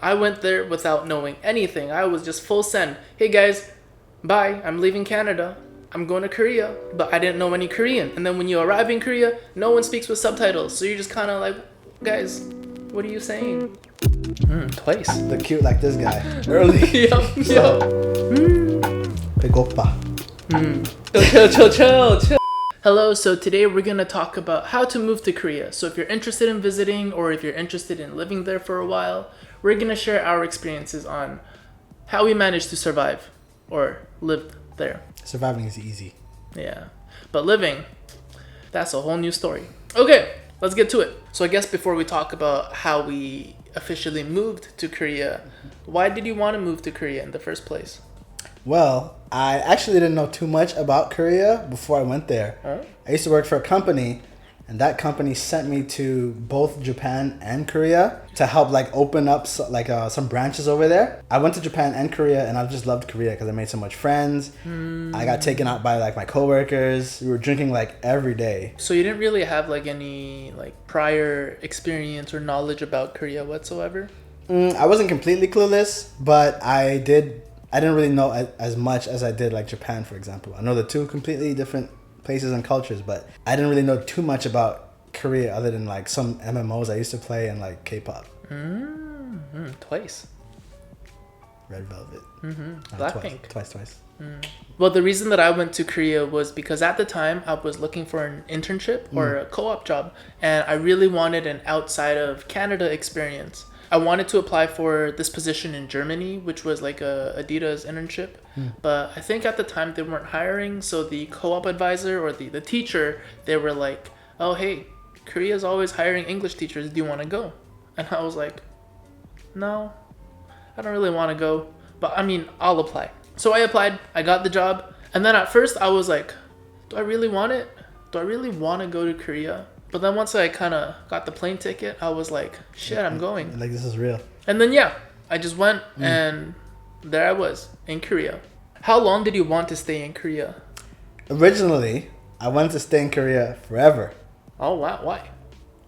I went there without knowing anything. I was just full send. Hey guys, bye. I'm leaving Canada. I'm going to Korea. But I didn't know any Korean. And then when you arrive in Korea, no one speaks with subtitles. So you're just kind of like, guys, what are you saying? Twice. The cute like this guy. Early. Yup. Pegopa. Chill. Hello, so today we're going to talk about how to move to Korea. So if you're interested in visiting or if you're interested in living there for a while, we're going to share our experiences on how we managed to survive or live there. Surviving is easy. Yeah, but living, that's a whole new story. Okay, let's get to it. So I guess before we talk about how we officially moved to Korea, why did you want to move to Korea in the first place? Well, I actually didn't know too much about Korea before I went there. Huh? I used to work for a company, and that company sent me to both Japan and Korea to help open up some branches over there. I went to Japan and Korea, and I just loved Korea because I made so much friends. I got taken out by my coworkers. We were drinking every day. So you didn't really have any prior experience or knowledge about Korea whatsoever? I wasn't completely clueless, but I didn't really know as much as I did Japan, for example. I know the two completely different places and cultures, but I didn't really know too much about Korea other than some MMOs I used to play and K-pop. Twice. Red Velvet. Blackpink. Twice. Well, the reason that I went to Korea was because at the time I was looking for an internship or a co-op job, and I really wanted an outside of Canada experience. I wanted to apply for this position in Germany, which was a Adidas internship. But I think at the time they weren't hiring. So the co-op advisor or the teacher, they were like, oh, hey, Korea's always hiring English teachers. Do you want to go? And I was like, no, I don't really want to go. But I mean, I'll apply. So I applied. I got the job. And then at first I was like, do I really want it? Do I really want to go to Korea? But then once I kind of got the plane ticket, I was like, shit, I'm going. This is real. And then, yeah, I just went and there I was in Korea. How long did you want to stay in Korea? Originally, I wanted to stay in Korea forever. Oh, wow. Why?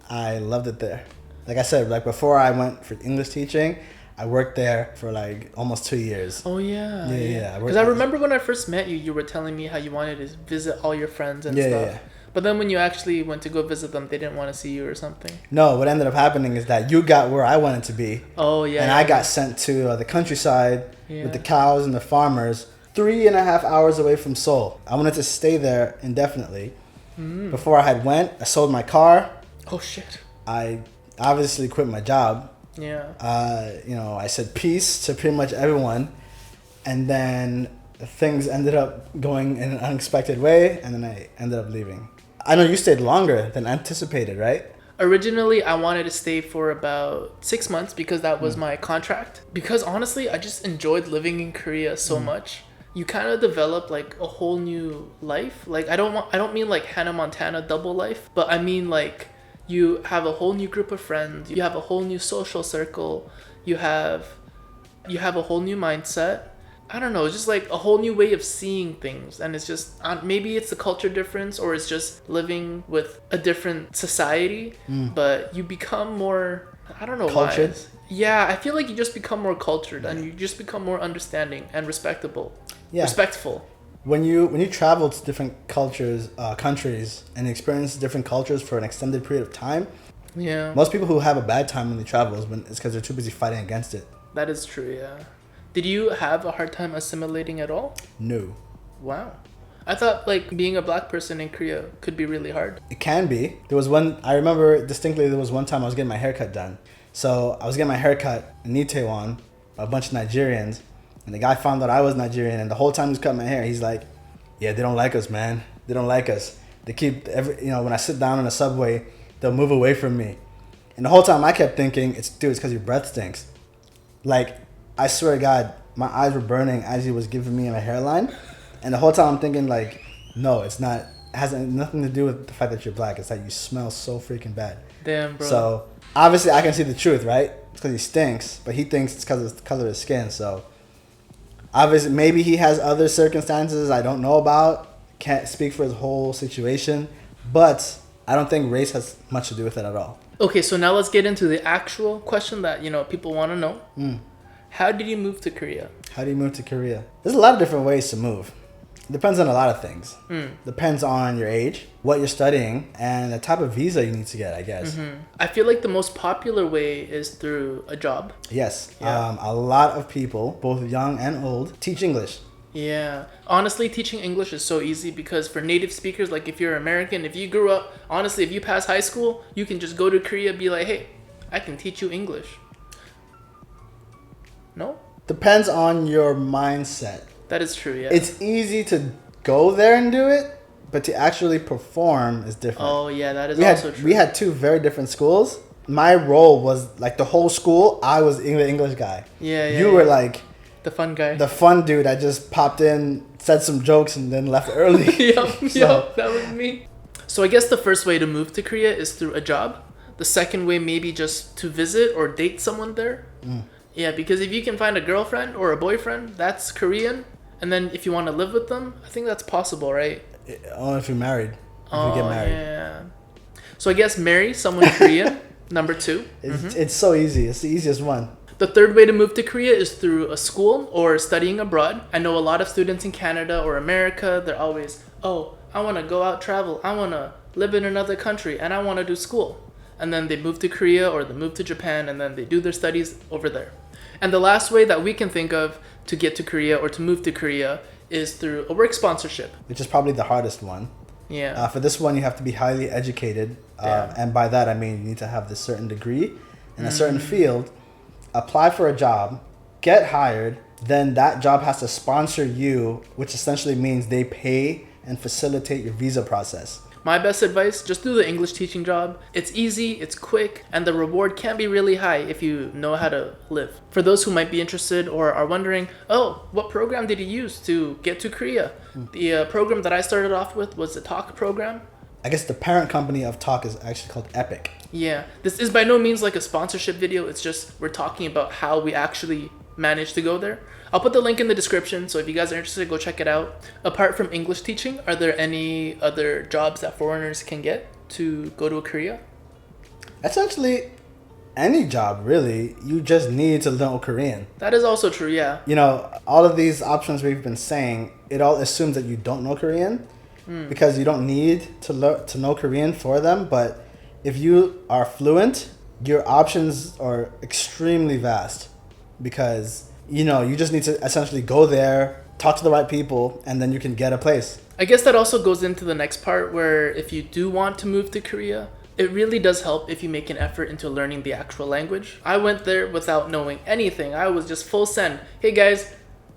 I loved it there. Like I said, before I went for English teaching, I worked there for almost 2 years. Oh, yeah. Yeah. Because I remember when I first met you, you were telling me how you wanted to visit all your friends and stuff. Yeah. But then when you actually went to go visit them, they didn't want to see you or something. No, what ended up happening is that you got where I wanted to be. Oh, yeah. And I got sent to the countryside with the cows and the farmers, 3.5 hours away from Seoul. I wanted to stay there indefinitely. Before I had went, I sold my car. Oh, shit. I obviously quit my job. Yeah. I said peace to pretty much everyone. And then things ended up going in an unexpected way, and then I ended up leaving. I know you stayed longer than anticipated, right? Originally, I wanted to stay for about 6 months because that was my contract. Because honestly, I just enjoyed living in Korea so much. You kind of develop a whole new life. I don't mean Hannah Montana double life, but I mean you have a whole new group of friends. You have a whole new social circle. You have a whole new mindset. I don't know, it's just a whole new way of seeing things. And it's just, maybe it's the culture difference or it's just living with a different society. But you become more, I don't know cultured? why. Yeah, I feel like you just become more cultured and you just become more understanding and respectful. When you travel to different cultures, countries, and experience different cultures for an extended period of time, most people who have a bad time when they travel it's because they're too busy fighting against it. That is true, yeah. Did you have a hard time assimilating at all? No. Wow. I thought being a black person in Korea could be really hard. It can be. I remember distinctly there was one time I was getting my haircut done. So I was getting my haircut in Itaewon by a bunch of Nigerians. And the guy found out I was Nigerian. And the whole time he was cutting my hair, he's like, yeah, they don't like us, man. They don't like us. They keep, when I sit down in the subway, they'll move away from me. And the whole time I kept thinking, it's because your breath stinks. I swear to God, my eyes were burning as he was giving me my hairline. And the whole time I'm thinking no, it's not. It has nothing to do with the fact that you're black. It's that you smell so freaking bad. Damn, bro. So obviously I can see the truth, right? It's because he stinks, but he thinks it's because of the color of his skin. So obviously maybe he has other circumstances I don't know about. Can't speak for his whole situation. But I don't think race has much to do with it at all. Okay, so now let's get into the actual question that, people want to know. How did you move to Korea? How do you move to Korea? There's a lot of different ways to move. It depends on a lot of things. Depends on your age, what you're studying, and the type of visa you need to get, I guess. I feel like the most popular way is through a job. Yes. Yeah. A lot of people, both young and old, teach English. Yeah. Honestly, teaching English is so easy because for native speakers, like if you're American, if you grew up, honestly, if you pass high school, you can just go to Korea and be like, hey, I can teach you English. No? Depends on your mindset. That is true, yeah. It's easy to go there and do it, but to actually perform is different. Oh, yeah, that is also true. We had two very different schools. My role was like the whole school, I was the English guy. Yeah. You were like the fun guy. the fun dude that just popped in, said some jokes, and then left early. Yep, that was me. So I guess the first way to move to Korea is through a job. The second way maybe just to visit or date someone there. Yeah, because if you can find a girlfriend or a boyfriend that's Korean, and then if you want to live with them, I think that's possible, right? Only if you're married. If you get married. Yeah. So I guess marry someone Korean, number 2. It's so easy. It's the easiest one. The third way to move to Korea is through a school or studying abroad. I know a lot of students in Canada or America, they're always, I want to go out travel. I want to live in another country and I want to do school. And then they move to Korea or they move to Japan and then they do their studies over there. And the last way that we can think of to get to Korea or to move to Korea is through a work sponsorship. Which is probably the hardest one. Yeah. For this one, you have to be highly educated. And by that, I mean you need to have this certain degree in a certain field, apply for a job, get hired, then that job has to sponsor you, which essentially means they pay and facilitate your visa process. My best advice, just do the English teaching job. It's easy, it's quick, and the reward can be really high if you know how to live. For those who might be interested or are wondering, what program did you use to get to Korea? The program that I started off with was the Talk program. I guess the parent company of Talk is actually called Epic. Yeah, this is by no means like a sponsorship video. It's just we're talking about how we actually managed to go there. I'll put the link in the description, so if you guys are interested, go check it out. Apart from English teaching, are there any other jobs that foreigners can get to go to Korea? Essentially, any job, really. You just need to know Korean. That is also true, yeah. All of these options we've been saying, it all assumes that you don't know Korean because you don't need to know Korean for them. But if you are fluent, your options are extremely vast because you just need to essentially go there, talk to the right people, and then you can get a place. I guess that also goes into the next part where if you do want to move to Korea, it really does help if you make an effort into learning the actual language. I went there without knowing anything. I was just full send. Hey guys,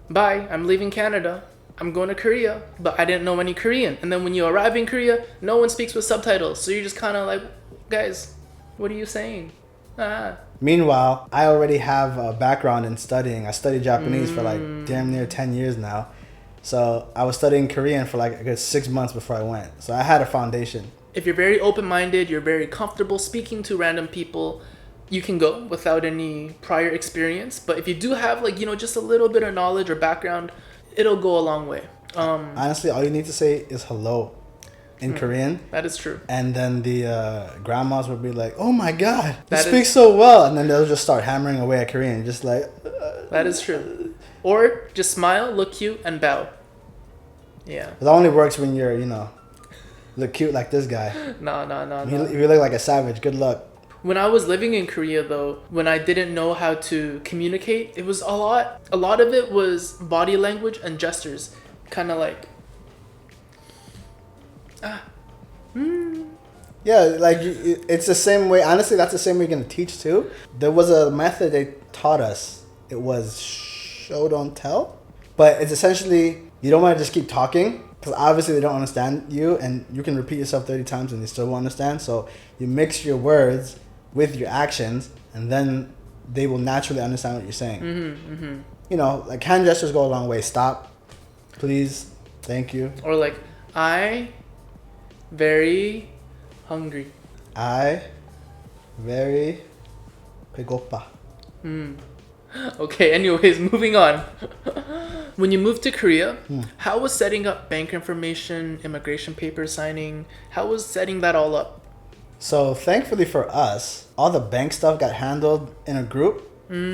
bye, I'm leaving Canada. I'm going to Korea, but I didn't know any Korean. And then when you arrive in Korea, no one speaks with subtitles. So you're just kind of like, guys, what are you saying? Meanwhile, I already have a background in studying. I studied Japanese for like damn near 10 years now. So I was studying Korean for like a good 6 months before I went. So I had a foundation. If you're very open-minded, you're very comfortable speaking to random people, you can go without any prior experience. But if you do have just a little bit of knowledge or background, it'll go a long way. Honestly, all you need to say is hello in Korean. That is true. And then the grandmas would be like, oh my God, you speak so well. And then they'll just start hammering away at Korean, just like... That is true. Or just smile, look cute, and bow. Yeah. It only works when you're, look cute like this guy. No. If you look like a savage, good luck. When I was living in Korea, though, when I didn't know how to communicate, it was a lot of it was body language and gestures. Kind of like... Yeah, it's the same way. Honestly, that's the same way you're going to teach too. There was a method they taught us. It was show, don't tell. But it's essentially, you don't want to just keep talking because obviously they don't understand you and you can repeat yourself 30 times and they still won't understand. So you mix your words with your actions and then they will naturally understand what you're saying. Like hand gestures go a long way. Stop, please, thank you. Or like, I very hungry. I very 배고파. Okay, anyways, moving on. When you moved to Korea, how was setting up bank information, immigration paper signing, how was setting that all up? So thankfully for us, all the bank stuff got handled in a group.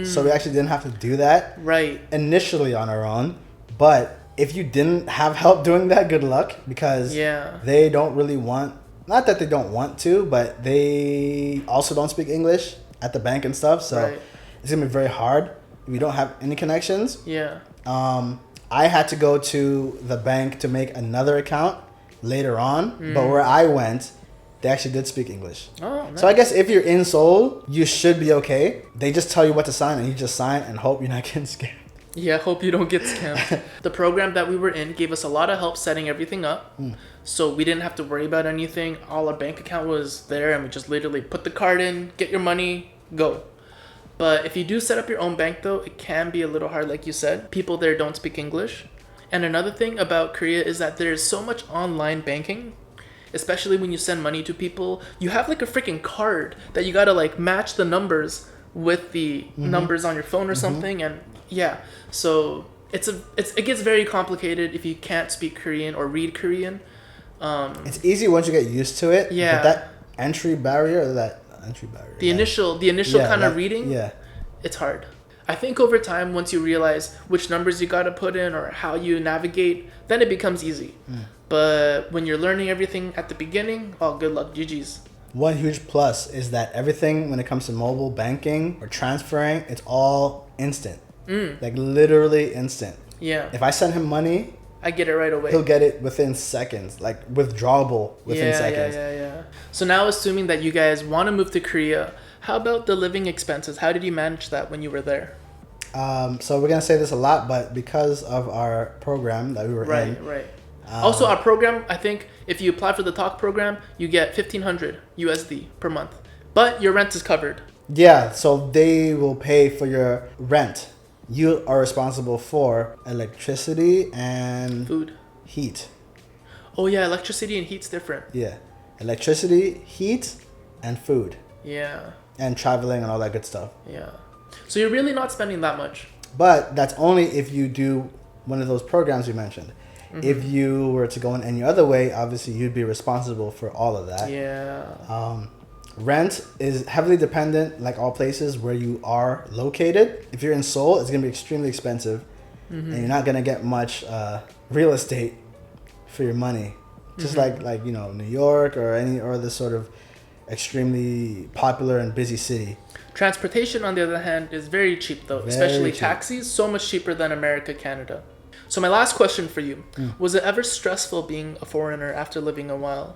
So we actually didn't have to do that Right. initially on our own. But if you didn't have help doing that, good luck, because they don't really want, not that they don't want to, but they also don't speak English at the bank and stuff. So it's going to be very hard if you don't have any connections. Yeah. I had to go to the bank to make another account later on, but where I went, they actually did speak English. Oh, nice. So I guess if you're in Seoul, you should be okay. They just tell you what to sign and you just sign and hope you're not getting scammed. Yeah, hope you don't get scammed. The program that we were in gave us a lot of help setting everything up. So we didn't have to worry about anything. All our bank account was there and we just literally put the card in, get your money, go. But if you do set up your own bank though, it can be a little hard like you said. People there don't speak English. And another thing about Korea is that there's so much online banking. Especially when you send money to people, you have like a freaking card that you gotta like match the numbers with the numbers on your phone or something, and so it gets very complicated if you can't speak Korean or read Korean. It's easy once you get used to it. Yeah. But that entry barrier, the initial kind of reading, it's hard. I think over time, once you realize which numbers you gotta put in or how you navigate, then it becomes easy. But when you're learning everything at the beginning, oh, good luck, GG's. One huge plus is that everything when it comes to mobile banking or transferring, it's all instant. Like literally instant. Yeah. If I send him money, I get it right away. He'll get it within seconds, like withdrawable within seconds. Yeah. So now assuming that you guys want to move to Korea, how about the living expenses? How did you manage that when you were there? So we're going to say this a lot, but because of our program that we were in. Right. Also, our program, I think if you apply for the Talk program, you get 1,500 USD per month. But your rent is covered. Yeah, so they will pay for your rent. You are responsible for electricity and food, heat. Oh yeah, electricity and heat's different. Yeah, electricity, heat, and food. Yeah. And traveling and all that good stuff. Yeah. So you're really not spending that much. But that's only if you do one of those programs we mentioned. If you were to go in any other way, obviously you'd be responsible for all of that. Yeah. Rent is heavily dependent, like all places where you are located. If you're in Seoul, it's going to be extremely expensive. And you're not going to get much real estate for your money. Just like New York or any other sort of extremely popular and busy city. Transportation, on the other hand, is very cheap though. Especially taxis, so much cheaper than America, Canada. So my last question for you, was it ever stressful being a foreigner after living a while?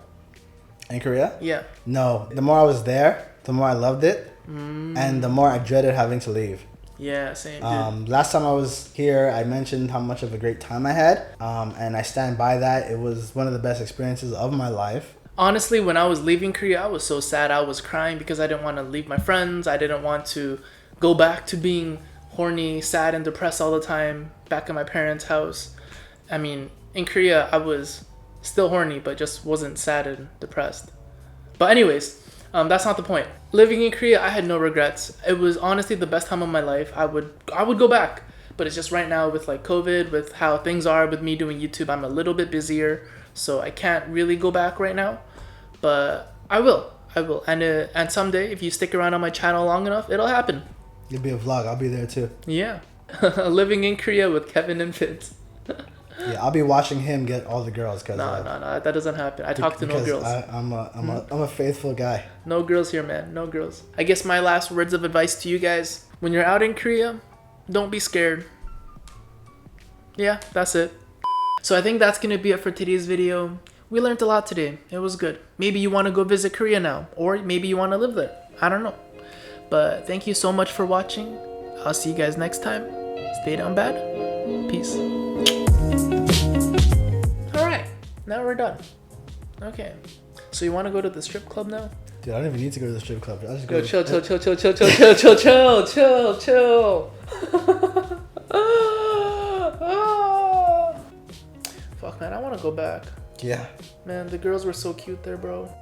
In Korea? Yeah. No. The more I was there, the more I loved it. And the more I dreaded having to leave. Yeah, same. Dude. Last time I was here, I mentioned how much of a great time I had. And I stand by that. It was one of the best experiences of my life. Honestly, when I was leaving Korea, I was so sad. I was crying because I didn't want to leave my friends. I didn't want to go back to being horny, sad, and depressed all the time back at my parents' house. I mean, in Korea, I was still horny, but just wasn't sad and depressed. But anyways, that's not the point. Living in Korea, I had no regrets. It was honestly the best time of my life. I would go back, but it's just right now with like COVID, with how things are with me doing YouTube, I'm a little bit busier, so I can't really go back right now. But I will, and someday if you stick around on my channel long enough, it'll happen. It'll be a vlog. I'll be there too. Yeah. Living in Korea with Kevin and Fitz. Yeah, I'll be watching him get all the girls. Cause, no, that doesn't happen. I talk to no girls. I'm a faithful guy. No girls here, man. No girls. I guess my last words of advice to you guys: when you're out in Korea, don't be scared. Yeah, that's it. So I think that's gonna be it for today's video. We learned a lot today. It was good. Maybe you want to go visit Korea now, or maybe you want to live there. I don't know. But thank you so much for watching. I'll see you guys next time. Stay down bad. Peace. Alright, now we're done. Okay. So you want to go to the strip club now? Dude, I don't even need to go to the strip club. I'll just go chill. Fuck, man, I want to go back. Yeah. Man, the girls were so cute there, bro.